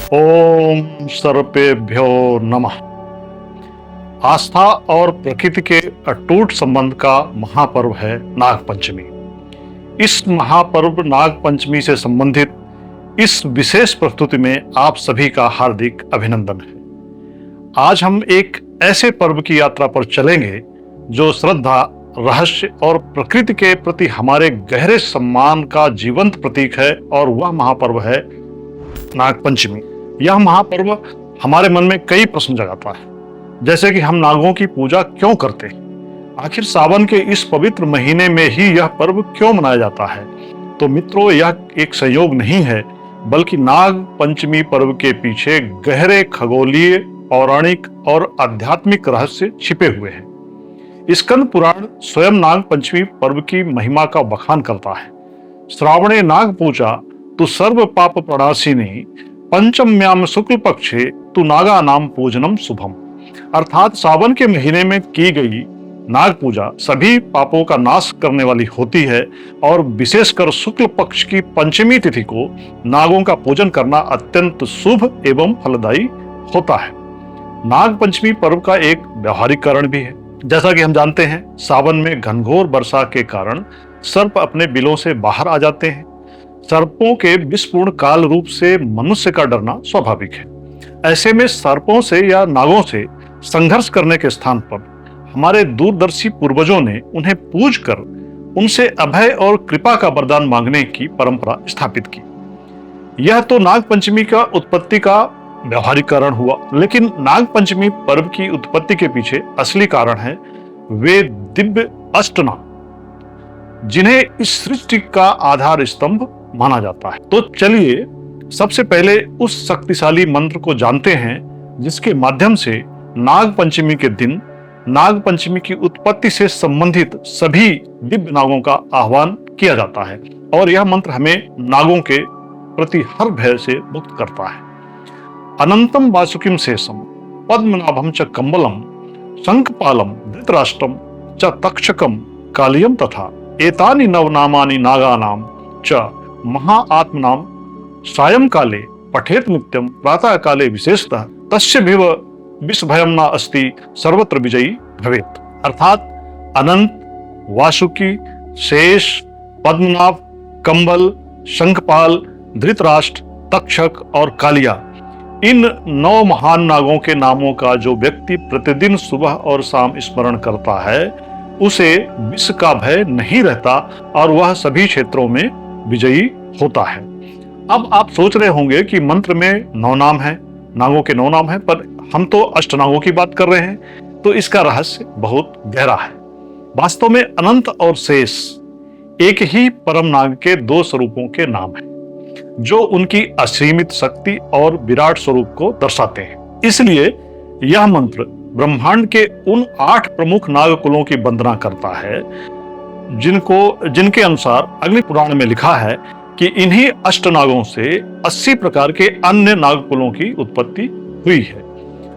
ओम सर्पेभ्यो नमः। आस्था और प्रकृति के अटूट संबंध का महापर्व है नाग पंचमी। इस महापर्व नाग पंचमी से संबंधित इस विशेष प्रस्तुति में आप सभी का हार्दिक अभिनंदन है। आज हम एक ऐसे पर्व की यात्रा पर चलेंगे जो श्रद्धा, रहस्य और प्रकृति के प्रति हमारे गहरे सम्मान का जीवंत प्रतीक है, और वह महापर्व है नाग पंचमी। यह महापर्व हमारे मन में कई प्रश्न जगाता है, जैसे कि हम नागों की पूजा क्यों करते हैं, आखिर सावन के इस पवित्र महीने में ही यह पर्व क्यों मनाया जाता है। तो मित्रों, यह एक संयोग नहीं है, बल्कि नाग पंचमी पर्व के पीछे गहरे खगोलीय, पौराणिक और आध्यात्मिक रहस्य छिपे हुए हैं। स्कंद पुराण स्वयं नाग पंचमी पर्व की महिमा का बखान करता है। श्रावणे नाग पूजा तु सर्व पाप प्रणाशिनी, पंचम्याम शुक्ल पक्षे तु नागा नाम पूजनम शुभम। अर्थात सावन के महीने में की गई नाग पूजा सभी पापों का नाश करने वाली होती है, और विशेषकर शुक्ल पक्ष की पंचमी तिथि को नागों का पूजन करना अत्यंत शुभ एवं फलदायी होता है। नाग पंचमी पर्व का एक व्यवहारिक कारण भी है। जैसा कि हम जानते हैं, सावन में घनघोर वर्षा के कारण सर्प अपने बिलों से बाहर आ जाते हैं। सर्पों के विषपूर्ण काल रूप से मनुष्य का डरना स्वाभाविक है। ऐसे में सर्पों से या नागों से संघर्ष करने के स्थान पर हमारे दूरदर्शी पूर्वजों ने उन्हें पूज कर उनसे अभय और कृपा का वरदान मांगने की परंपरा स्थापित की। यह तो नाग पंचमी का उत्पत्ति का व्यवहारिक कारण हुआ, लेकिन नाग पंचमी पर्व की उत्पत्ति के पीछे असली कारण है वे दिव्य अष्टनाग, जिन्हें इस सृष्टि का आधार स्तंभ माना जाता है। तो चलिए सबसे पहले उस शक्तिशाली मंत्र को जानते हैं जिसके माध्यम से नाग पंचमी के दिन नाग पंचमी की उत्पत्ति से संबंधित सभी दिव्य नागों का आह्वान किया जाता है, और यह मंत्र हमें नागों के प्रति हर भय से मुक्त करता है। अनंतम वासुकिम शेषम पद्मनाभम च कंबलम शंखपालम धृतराष्ट्रम च तक्षकम कालियम तथा एतानि नवनामानि नागानाम च महा आत्मनाम सायं काले पठेत नित्यम प्रातः काले विशेषतः तस्य भिव विषभयम न अस्ति सर्वत्र विजयी भवेत। अर्थात अनंत, वासुकी, शेष, पद्मनाभ, कंबल, शंखपाल, धृतराष्ट्र, तक्षक और कालिया, इन 9 महान नागों के नामों का जो व्यक्ति प्रतिदिन सुबह और शाम स्मरण करता है, उसे विष का भय नहीं रहता और वह सभी क्षेत्रों में विजयी होता है। अब आप सोच रहे होंगे कि मंत्र में 9 नाम है, नागों के 9 नाम है, पर हम तो अष्टनागों की बात कर रहे हैं, तो इसका रहस्य बहुत गहरा है। वास्तव में अनंत और शेष एक ही परम नाग के 2 स्वरूपों के नाम हैं, जो उनकी असीमित शक्ति और विराट स्वरूप को दर्शाते हैं। इसलिए यह मंत्र ब्रह्मांड के उन 8 प्रमुख नाग कुलों की वंदना करता है, जिनके अनुसार अग्नि पुराण में लिखा है कि इन्हीं अष्टनागों से 80 प्रकार के अन्य नाग कुलों की उत्पत्ति हुई है।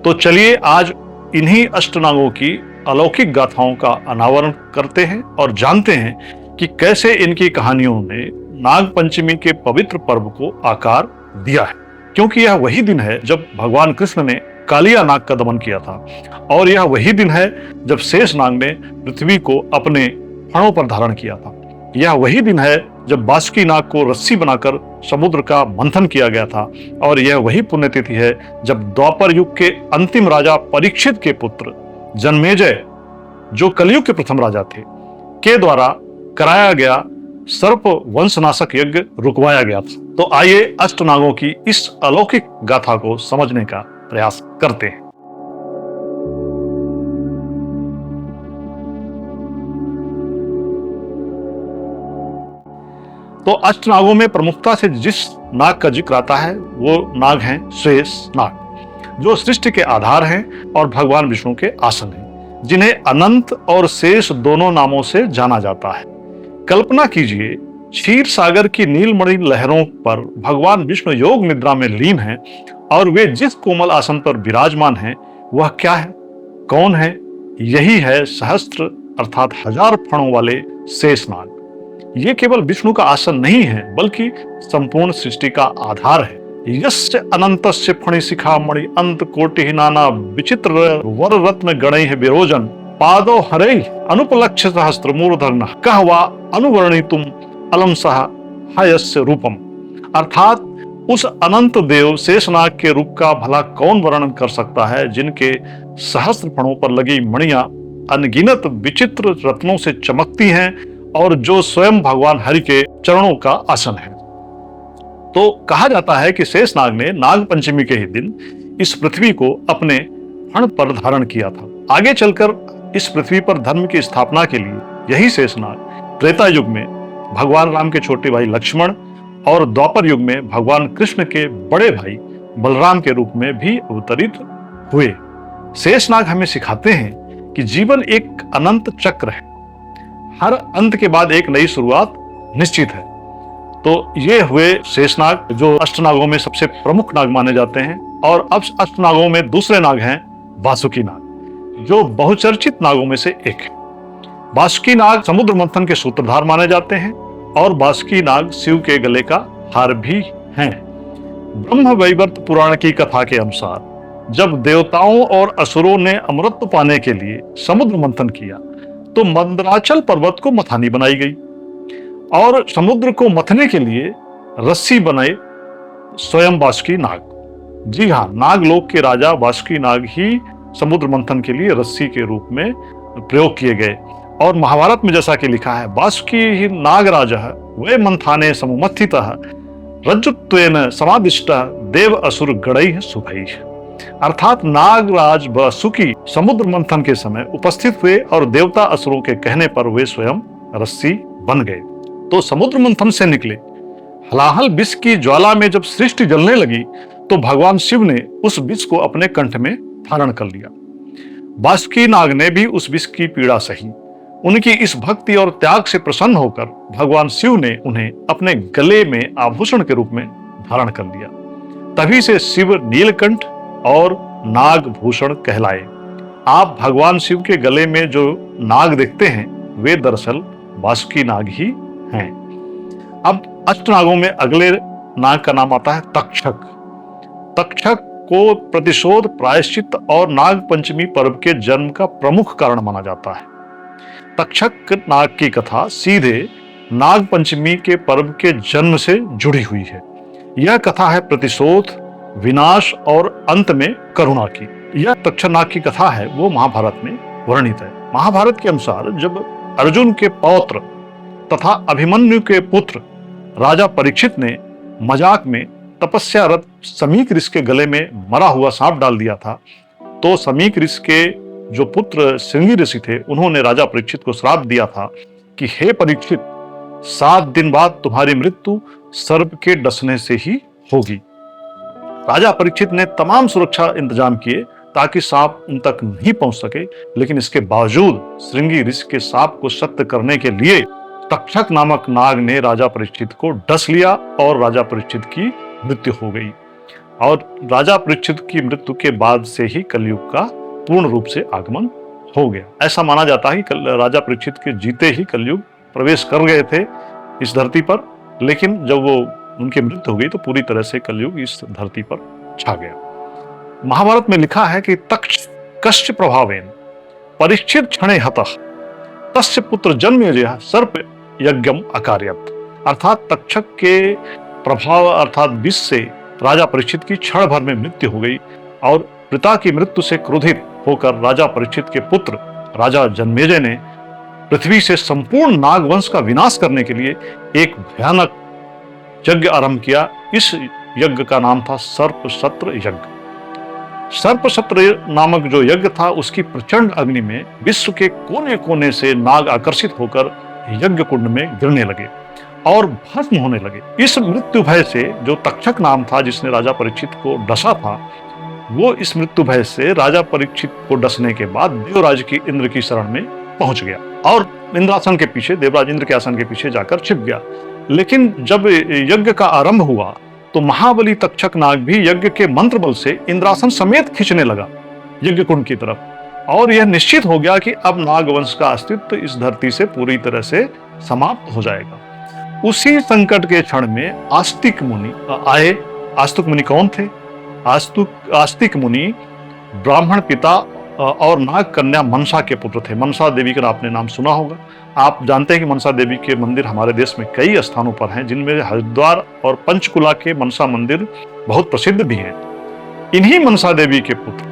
तो चलिए आज इन्हीं अष्टनागों की अलौकिक गाथाओं का अनावरण करते हैं और जानते हैं कि कैसे इनकी कहानियों ने नाग पंचमी के पवित्र पर्व को आकार दिया है। क्योंकि यह वही दिन है जब भगवान कृष्ण ने कालिया नाग का दमन किया था, और यह वही दिन है जब शेष नाग ने पृथ्वी को अपने फणों पर धारण किया था। यह वही दिन है जब बासुकी नाग को रस्सी बनाकर समुद्र का मंथन किया गया था, और यह वही पुण्यतिथि है जब द्वापर युग के अंतिम राजा परीक्षित के पुत्र जन्मेजय, जो कलयुग के प्रथम राजा थे, के द्वारा कराया गया सर्प वंशनाशक यज्ञ रुकवाया गया था। तो आइए अष्टनागों की इस अलौकिक गाथा को समझने का प्रयास करते हैं। तो अष्टनागों में प्रमुखता से जिस नाग का जिक्र आता है वो नाग हैं शेष नाग, जो सृष्टि के आधार हैं और भगवान विष्णु के आसन हैं, जिन्हें अनंत और शेष दोनों नामों से जाना जाता है। कल्पना कीजिए, क्षीर सागर की नीलमणि लहरों पर भगवान विष्णु योग निद्रा में लीन हैं, और वे जिस कोमल आसन पर विराजमान हैं वह क्या है, कौन है? यही है सहस्त्र अर्थात 1000 फणों वाले शेषनाग। ये केवल विष्णु का आसन नहीं है, बल्कि संपूर्ण सृष्टि का आधार है। यस्य अनंतस्य फणिशिखामणि अंत कोटि नाना विचित्र वर रत्न गणैः विरोजन पादो हरे अनुपलक्ष्य सहस्त्र मूर्धन कहवा अनुवर्णितुम अलम सह हयस्य रूपम। अर्थात उस अनंत देव शेषनाग के रूप का भला कौन वर्णन कर सकता है, जिनके सहस्त्र फणों पर लगी मणियां अनगिनत विचित्र रत्नों से चमकती हैं और जो स्वयं भगवान हरि के चरणों का आसन है। तो कहा जाता है कि शेषनाग ने नाग पंचमी के ही दिन इस पृथ्वी को अपने फण पर धारण किया था। आगे चलकर इस पृथ्वी पर धर्म की स्थापना के लिए यही शेषनाग त्रेता युग में भगवान राम के छोटे भाई लक्ष्मण और द्वापर युग में भगवान कृष्ण के बड़े भाई बलराम के रूप में भी अवतरित हुए। शेषनाग हमें सिखाते हैं कि जीवन एक अनंत चक्र है, हर अंत के बाद एक नई शुरुआत निश्चित है। तो ये हुए शेषनाग, जो अष्टनागों में सबसे प्रमुख नाग माने जाते हैं। और अब अष्टनागों में दूसरे नाग हैं वासुकी नाग, जो बहुचर्चित नागों में से एक है। वासुकी नाग समुद्र मंथन के सूत्रधार माने जाते हैं और वासुकी नाग शिव के गले का हार भी हैं। ब्रह्म वैवर्त पुराण की कथा के अनुसार जब देवताओं और असुरों ने अमृत पाने के लिए समुद्र मंथन किया तो मंदराचल पर्वत को मथानी बनाई गई और समुद्र को मथने के लिए रस्सी बनाए स्वयं वासुकी नाग। जी हाँ, नागलोक के राजा वासुकी नाग ही समुद्र मंथन के लिए रस्सी के रूप में प्रयोग किए गए। और महाभारत में जैसा कि लिखा है, वासुकी ही नागराजः वे मंथाने समुमत्थितः रज्जुत्वेन समादिष्टः देव असुर गणैः शुभैः। अर्थात नागराज वासुकी समुद्र मंथन के समय उपस्थित हुए और देवता असुरों के कहने पर वे स्वयं रस्सी बन गए। तो समुद्र मंथन से निकले हलाहल विष की ज्वाला में जब सृष्टि जलने लगी तो भगवान शिव ने उस विष को अपने कंठ में धारण कर लिया। वासुकी नाग ने भी उस विष की पीड़ा सही। उनकी इस भक्ति और त्याग से प्रसन्न होकर भगवान शिव ने उन्हें अपने गले में आभूषण के रूप में धारण कर लिया। तभी से शिव नीलकंठ और नागभूषण कहलाए। आप भगवान शिव के गले में जो नाग देखते हैं वे दरअसल वासुकी नाग ही हैं। अब अष्टनागों में अगले नाग का नाम आता है तक्षक। तक्षक को प्रतिशोध, प्रायश्चित और नाग पंचमी पर्व के जन्म का प्रमुख कारण माना जाता है। तक्षक नाग की कथा सीधे नाग पंचमी के पर्व के जन्म से जुड़ी हुई है। यह कथा है प्रतिशोध, विनाश और अंत में करुणा की। यह तक्षक नाग की कथा है वो महाभारत में वर्णित है। महाभारत के अनुसार जब अर्जुन के पौत्र तथा अभिमन्यु के पुत्र राजा परीक्षित ने मजाक में तपस्यारत समीक ऋषि के गले में मरा हुआ सांप डाल दिया था, तो समीक ऋषि के जो पुत्र श्रृंगी ऋषि थे उन्होंने राजा परीक्षित को श्राप दिया था कि हे परीक्षित, 7 दिन बाद तुम्हारी मृत्यु सर्प के डसने से ही होगी। राजा परीक्षित ने तमाम सुरक्षा इंतजाम किए ताकि सांप उन तक नहीं पहुंच सके, लेकिन इसके बावजूद श्रृंगी ऋषि के सांप को सत्य करने के लिए तक्षक नामक नाग ने राजा परीक्षित को डस लिया और राजा परीक्षित की मृत्यु हो गई। और राजा परीक्षित की मृत्यु के बाद से ही कलयुग का पूर्ण रूप से आगमन हो गया। ऐसा माना जाता है कि राजा परीक्षित के जीते ही कलयुग प्रवेश कर गए थे इस धरती पर, लेकिन जब वो उनकी मृत्यु हो गई तो पूरी तरह से कलयुग इस धरती पर छा गया। महाभारत में लिखा है कि तक्षकस्य प्रभावेन परीक्षित क्षणे हतः तस्य पुत्र जन्मेजयः सर्प यज्ञम अकार्यत। अर्थात तक्षक के प्रभाव अर्थात विष से राजा परीक्षित की क्षण भर में मृत्यु हो गई और पिता की मृत्यु से क्रोधित होकर राजा परीक्षित के पुत्र राजा जन्मेजय ने पृथ्वी से संपूर्ण नागवंश का विनाश करने के लिए एक भयानक यज्ञ आरंभ किया। इस यज्ञ का नाम था सर्पशत्र यज्ञ। सर्पशत्र नामक जो यज्ञ था उसकी प्रचंड अग्नि में विश्व के कोने कोने से नाग आकर्षित होकर यज्ञ कुंड में गिरने लगे और भस्म होने लगे। इस मृत्यु भय से जो तक्षक नाम था जिसने राजा परीक्षित को डसा था, वो इस मृत्यु भय से राजा परीक्षित को डसने के बाद देवराज की इंद्र की शरण में पहुंच गया और इंद्रासन के पीछे, देवराज इंद्र के आसन के पीछे जाकर छिप गया। लेकिन जब यज्ञ का आरंभ हुआ तो महाबली तक्षक नाग भी यज्ञ के मंत्र बल से इंद्रासन समेत खींचने लगा यज्ञ कुंड की तरफ और यह निश्चित हो गया कि अब नागवंश का अस्तित्व इस धरती से पूरी तरह से समाप्त हो जाएगा। उसी संकट के क्षण में आस्तिक मुनि आए आस्तिक मुनि कौन थे? आस्तिक मुनि ब्राह्मण पिता और नाग कन्या मनसा के पुत्र थे। मनसा देवी का आपने नाम सुना होगा। आप जानते हैं कि मनसा देवी के मंदिर हमारे देश में कई स्थानों पर हैं, जिनमें हरिद्वार और पंचकुला के मनसा मंदिर बहुत प्रसिद्ध भी हैं। इन्हीं मनसा देवी के पुत्र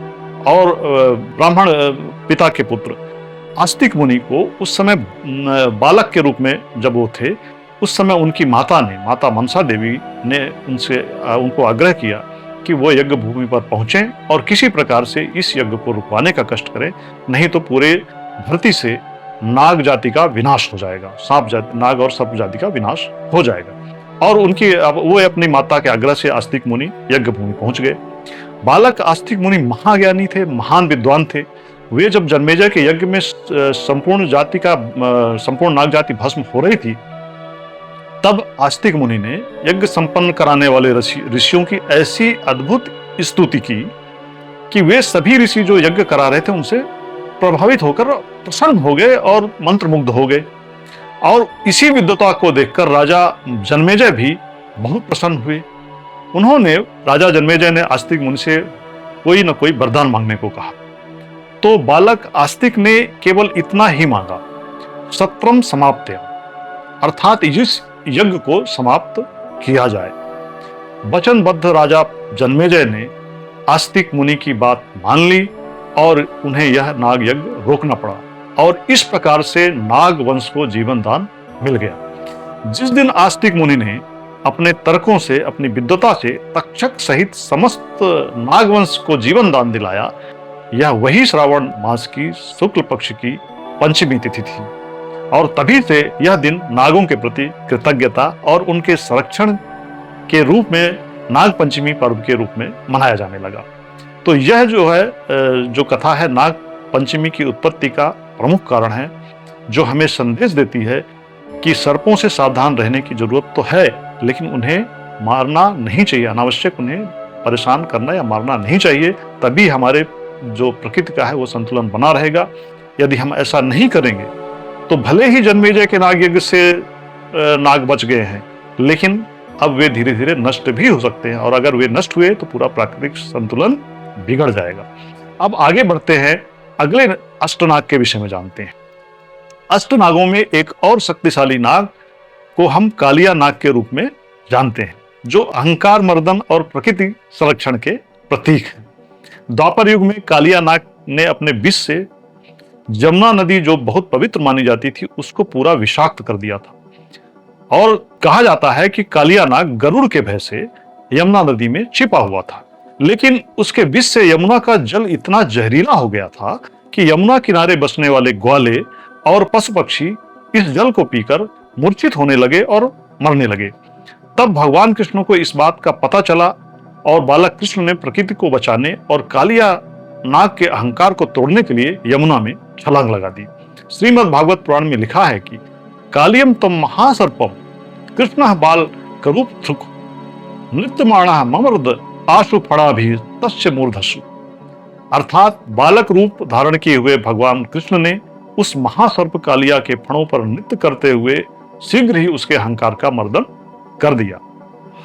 और ब्राह्मण पिता के पुत्र आस्तिक मुनि को उस समय बालक के रूप में जब वो थे, उस समय उनकी माता मनसा देवी ने उनको आग्रह किया कि वो यज्ञ भूमि पर पहुंचें और किसी प्रकार से इस यज्ञ को रुकवाने का कष्ट करें, नहीं तो पूरे धरती से नाग जाति का विनाश हो जाएगा, नाग और सर्प जाति का विनाश हो जाएगा। और वो अपनी माता के आग्रह से आस्तिक मुनि यज्ञ भूमि पहुंच गए। बालक आस्तिक मुनि महाज्ञानी थे, महान विद्वान थे। वे जब जन्मेजय के यज्ञ में संपूर्ण नाग जाति भस्म हो रही थी, तब आस्तिक मुनि ने यज्ञ संपन्न कराने वाले ऋषियों की ऐसी अद्भुत स्तुति की कि वे सभी ऋषि जो यज्ञ करा रहे थे उनसे प्रभावित होकर प्रसन्न हो गए और मंत्रमुग्ध हो गए। और इसी विद्वता को देखकर राजा जन्मेजय भी बहुत प्रसन्न हुए। उन्होंने राजा जन्मेजय ने आस्तिक मुनि से कोई न कोई वरदान मांगने को कहा। तो बालक आस्तिक ने केवल इतना ही मांगा, सत्रम समाप्त्य, अर्थात इस यज्ञ को समाप्त किया जाए। वचनबद्ध राजा जन्मेजय ने आस्तिक मुनि की बात मान ली और उन्हें यह नाग यज्ञ रोकना पड़ा, और इस प्रकार से नाग वंश को जीवन दान मिल गया। जिस दिन आस्तिक मुनि ने अपने तर्कों से, अपनी विद्वता से तक्षक सहित समस्त नागवंश को जीवन दान दिलाया, यह वही श्रावण मास की शुक्ल पक्ष की पंचमी तिथि थी, और तभी से यह दिन नागों के प्रति कृतज्ञता और उनके संरक्षण के रूप में नाग पंचमी पर्व के रूप में मनाया जाने लगा। तो यह जो कथा है नाग पंचमी की उत्पत्ति का प्रमुख कारण है, जो हमें संदेश देती है कि सर्पों से सावधान रहने की जरूरत तो है, लेकिन उन्हें मारना नहीं चाहिए, अनावश्यक उन्हें परेशान करना या मारना नहीं चाहिए। तभी हमारे जो प्रकृति का है वो संतुलन बना रहेगा। यदि हम ऐसा नहीं करेंगे तो भले ही जन्मेजय के नाग यज्ञ से नाग बच गए हैं, लेकिन अब वे धीरे धीरे नष्ट भी हो सकते हैं, और अगर वे नष्ट हुए तो पूरा प्राकृतिक संतुलन बिगड़ जाएगा। अब आगे बढ़ते हैं, अगले अष्टनाग के विषय में जानते हैं। अष्टनागों में एक और शक्तिशाली नाग को हम कालिया नाग के रूप में जानते हैं, जो अहंकार मर्दन और प्रकृति संरक्षण के प्रतीक है। द्वापर युग में कालिया नाग ने अपने विष से जमुना नदी, जो बहुत पवित्र मानी जाती थी, उसको पूरा विषाक्त कर दिया था। और कहा जाता है कि कालिया नाग गरुड़ के भय से यमुना नदी में छिपा हुआ था, लेकिन उसके विष से यमुना का जल इतना जहरीला हो गया था कि यमुना किनारे बसने वाले ग्वाले और पशु पक्षी इस जल को पीकर मूर्छित होने लगे और मरने लगे। तब भगवान कृष्ण को इस बात का पता चला, और बालक कृष्ण ने प्रकृति को बचाने और कालिया नाग के अहंकार को तोड़ने के लिए यमुना में छलांग लगा दी। श्रीमद् भागवत पुराण में लिखा है कि कालियम तम महासर्पम कृष्ण बाल करूप थुक नृत्यमाणः ममर्द आशु फड़ा भी तस्य मूर्धसु। अर्थात बालक रूप धारण किए हुए भगवान कृष्ण ने उस महासर्प कालिया के फणों पर नृत्य करते हुए शीघ्र ही उसके अहंकार का मर्दन कर दिया।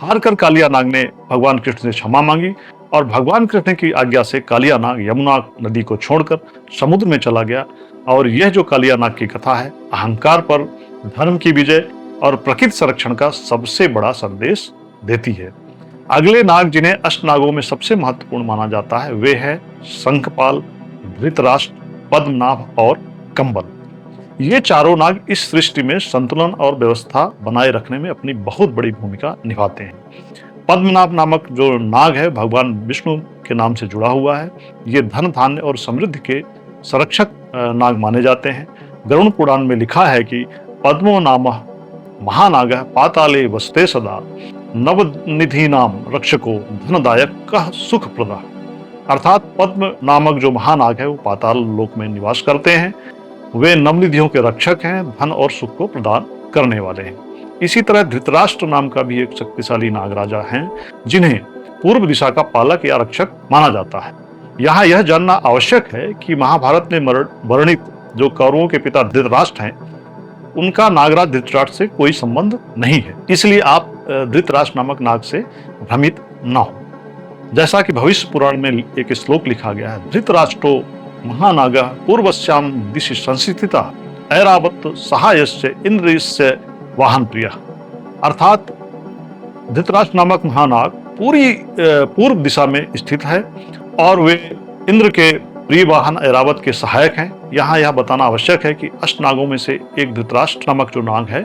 हारकर कालिया नाग ने भगवान कृष्ण से क्षमा मांगी, और भगवान कृष्ण की आज्ञा से कालिया नाग यमुना नदी को छोड़कर समुद्र में चला गया। और यह जो कालिया नाग की कथा है, अहंकार पर धर्म की विजय और प्रकृति संरक्षण का सबसे बड़ा संदेश देती है। अगले नाग जिन्हें अष्टनागों में सबसे महत्वपूर्ण माना जाता है, वे है शंखपाल, धृतराष्ट्र, पद्मनाभ और कंबल। ये चारों नाग इस सृष्टि में संतुलन और व्यवस्था बनाए रखने में अपनी बहुत बड़ी भूमिका निभाते हैं। पद्मनाभ नामक जो नाग है, भगवान विष्णु के नाम से जुड़ा हुआ है। ये धन धान्य और समृद्धि के संरक्षक नाग माने जाते हैं। गरुड़ पुराण में लिखा है कि पद्मो नाम महानाग पाताले वसते सदा नवनिधि नाम रक्षको धनदायक कह सुख प्रदा। अर्थात पद्म नामक जो महानाग है वो पाताल लोक में निवास करते हैं। वे नवनिधियों के रक्षक हैं, धन और सुख को प्रदान करने वाले हैं। इसी तरह धृतराष्ट्र नाम का भी एक शक्तिशाली नागराजा हैं, जिन्हें पूर्व दिशा का पालक या रक्षक माना जाता है। यहाँ यह जानना आवश्यक है कि महाभारत में वर्णित जो कौरवों के पिता धृतराष्ट्र हैं, उनका नागराज धृतराष्ट्र से कोई संबंध नहीं है, इसलिए आप धृतराष्ट्र नामक नाग से भ्रमित ना हो। जैसा कि भविष्य पुराण में एक श्लोक लिखा गया है, धृतराष्ट्रो महानागा पूर्वश्याम दिशि संस्थिता ऐरावत सहायस्य इंद्रियस्य वाहन प्रिय। अर्थात धृतराष्ट्र नामक महानाग पूरी पूर्व दिशा में स्थित है और वे इंद्र के प्रिय वाहन ऐरावत के सहायक हैं। यहाँ यह बताना आवश्यक है कि अष्टनागों में से एक धृतराष्ट्र नामक जो नाग है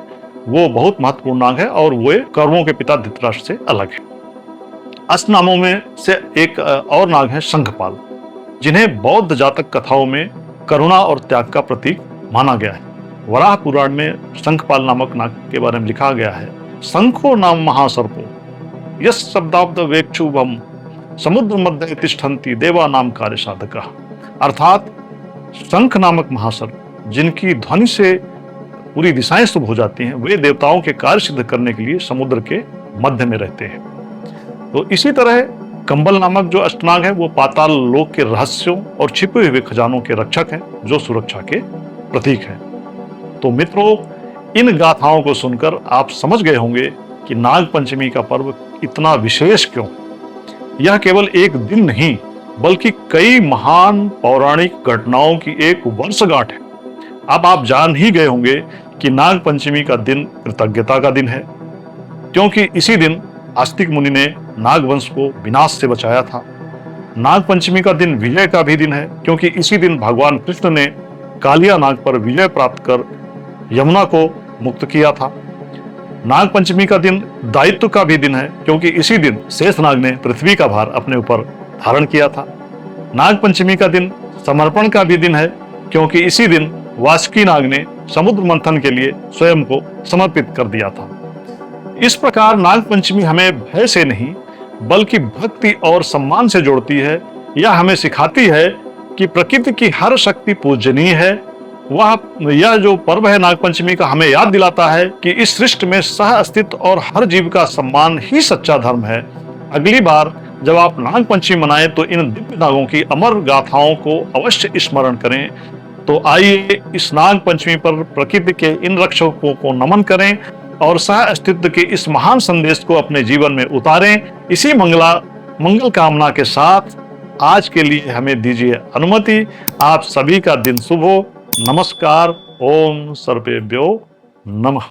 वो बहुत महत्वपूर्ण नाग है और वे कौरवों के पिता धृतराष्ट्र से अलग है। अष्टनामों में से एक और नाग है शंखपाल, जिन्हें बौद्ध जातक कथाओं में करुणा और त्याग का प्रतीक माना गया है। वराह पुराण में शंखपाल नामक नाग के बारे में लिखा गया है, शंखो नाम महासर्पो यस शब्दाब्द वेक्षुभम समुद्र मध्य तिष्ठन्ति देवा नाम कार्य साधका। अर्थात शंख नामक महासर्प, जिनकी ध्वनि से पूरी दिशाएं शुभ हो जाती हैं, वे देवताओं के कार्य सिद्ध करने के लिए समुद्र के मध्य में रहते हैं। तो इसी तरह कंबल नामक जो अष्टनाग है वो पाताल लोक के रहस्यों और छिपे हुए खजानों के रक्षक हैं, जो सुरक्षा के प्रतीक हैं। तो मित्रों, इन गाथाओं को सुनकर आप समझ गए होंगे कि नाग पंचमी का पर्व इतना विशेष क्यों। यह केवल एक दिन नहीं बल्कि कई महान पौराणिक घटनाओं की एक वर्षगांठ है। अब आप जान ही गए होंगे कि नाग पंचमी का दिन कृतज्ञता का दिन है, क्योंकि इसी दिन आस्तिक मुनि ने नाग वंश को विनाश से बचाया था। नाग पंचमी का दिन विजय का भी दिन है, क्योंकि इसी दिन भगवान कृष्ण ने कालिया नाग पर विजय प्राप्त कर यमुना को मुक्त किया था। नाग पंचमी का दिन दायित्व का भी दिन है, क्योंकि इसी दिन शेषनाग ने पृथ्वी का भार अपने ऊपर धारण किया था। नाग पंचमी का दिन समर्पण का भी दिन है, क्योंकि इसी दिन वासुकी नाग ने समुद्र मंथन के लिए स्वयं को समर्पित कर दिया था। इस प्रकार नाग पंचमी हमें भय से नहीं बल्कि भक्ति और सम्मान से जोड़ती है। यह हमें सिखाती है कि प्रकृति की हर शक्ति पूजनीय है। यह जो पर्व है नाग पंचमी का, हमें याद दिलाता है कि इस सृष्टि में सह अस्तित्व और हर जीव का सम्मान ही सच्चा धर्म है। अगली बार जब आप नाग पंचमी मनाएं तो इन दिव्य नागों की अमर गाथाओं को अवश्य स्मरण करें। तो आइए इस नाग पंचमी पर प्रकृति के इन रक्षकों को नमन करें और सह अस्तित्व के इस महान संदेश को अपने जीवन में उतारें। इसी मंगल कामना के साथ आज के लिए हमें दीजिए अनुमति। आप सभी का दिन शुभ हो। नमस्कार। ओम सर्वेभ्यो नमः।